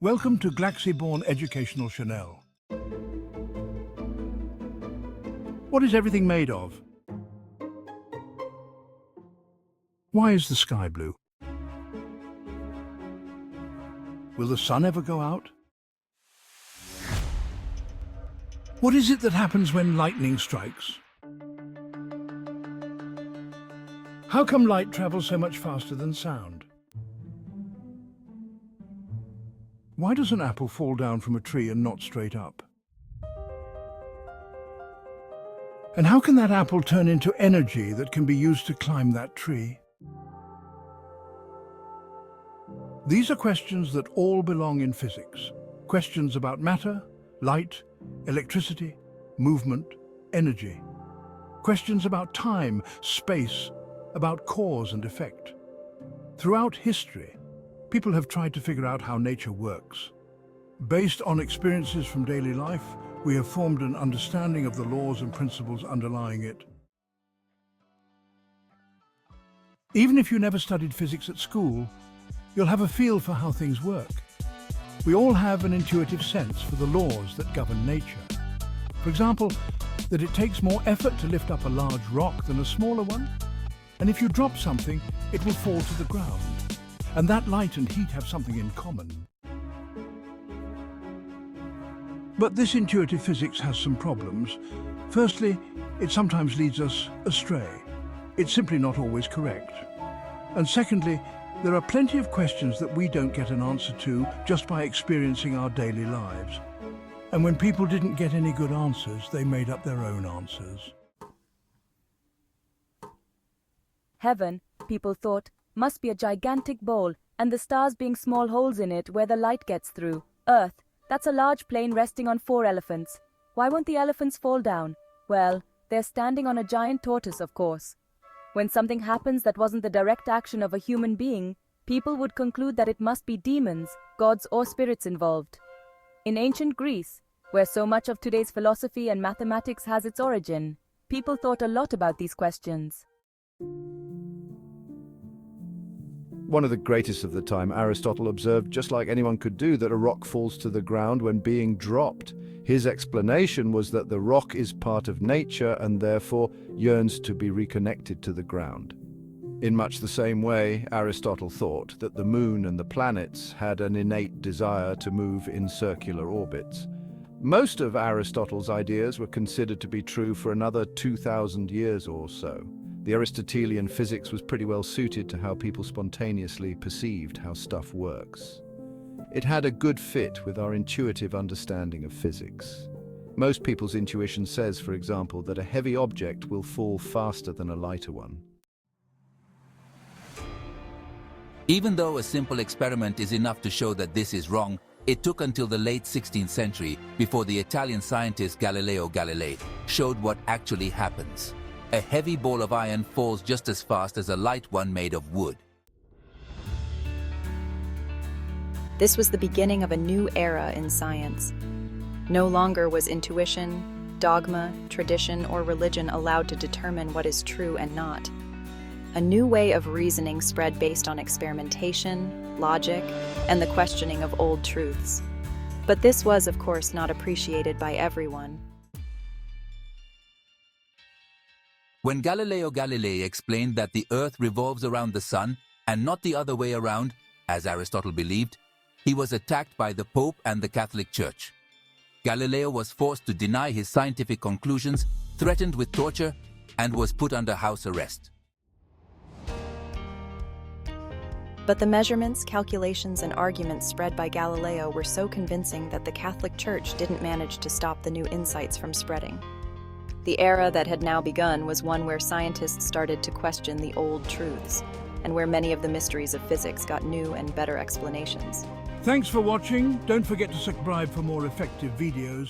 Welcome to Galaxy-born Educational Chanel. What is everything made of? Why is the sky blue? Will the sun ever go out? What is it that happens when lightning strikes? How come light travels so much faster than sound? Why does an apple fall down from a tree and not straight up? And how can that apple turn into energy that can be used to climb that tree? These are questions that all belong in physics. Questions about matter, light, electricity, movement, energy. Questions about time, space, about cause and effect. Throughout history, people have tried to figure out how nature works. Based on experiences from daily life, we have formed an understanding of the laws and principles underlying it. Even if you never studied physics at school, you'll have a feel for how things work. We all have an intuitive sense for the laws that govern nature. For example, that it takes more effort to lift up a large rock than a smaller one, and if you drop something, it will fall to the ground. And that light and heat have something in common. But this intuitive physics has some problems. Firstly, it sometimes leads us astray. It's simply not always correct. And secondly, there are plenty of questions that we don't get an answer to just by experiencing our daily lives. And when people didn't get any good answers, they made up their own answers. Heaven, people thought, must be a gigantic bowl, and the stars being small holes in it where the light gets through. Earth, that's a large plane resting on 4 elephants. Why won't the elephants fall down? Well, they're standing on a giant tortoise, of course. When something happens that wasn't the direct action of a human being, people would conclude that it must be demons, gods or spirits involved. In ancient Greece, where so much of today's philosophy and mathematics has its origin, people thought a lot about these questions. One of the greatest of the time, Aristotle observed, just like anyone could do, that a rock falls to the ground when being dropped. His explanation was that the rock is part of nature and therefore yearns to be reconnected to the ground. In much the same way, Aristotle thought that the moon and the planets had an innate desire to move in circular orbits. Most of Aristotle's ideas were considered to be true for another 2,000 years or so. The Aristotelian physics was pretty well suited to how people spontaneously perceived how stuff works. It had a good fit with our intuitive understanding of physics. Most people's intuition says, for example, that a heavy object will fall faster than a lighter one. Even though a simple experiment is enough to show that this is wrong, it took until the late 16th century before the Italian scientist Galileo Galilei showed what actually happens. A heavy ball of iron falls just as fast as a light one made of wood. This was the beginning of a new era in science. No longer was intuition, dogma, tradition, or religion allowed to determine what is true and not. A new way of reasoning spread based on experimentation, logic, and the questioning of old truths. But this was, of course, not appreciated by everyone. When Galileo Galilei explained that the Earth revolves around the Sun and not the other way around, as Aristotle believed, he was attacked by the Pope and the Catholic Church. Galileo was forced to deny his scientific conclusions, threatened with torture, and was put under house arrest. But the measurements, calculations, and arguments spread by Galileo were so convincing that the Catholic Church didn't manage to stop the new insights from spreading. The era that had now begun was one where scientists started to question the old truths, and where many of the mysteries of physics got new and better explanations. Thanks for watching. Don't forget to subscribe for more effective videos.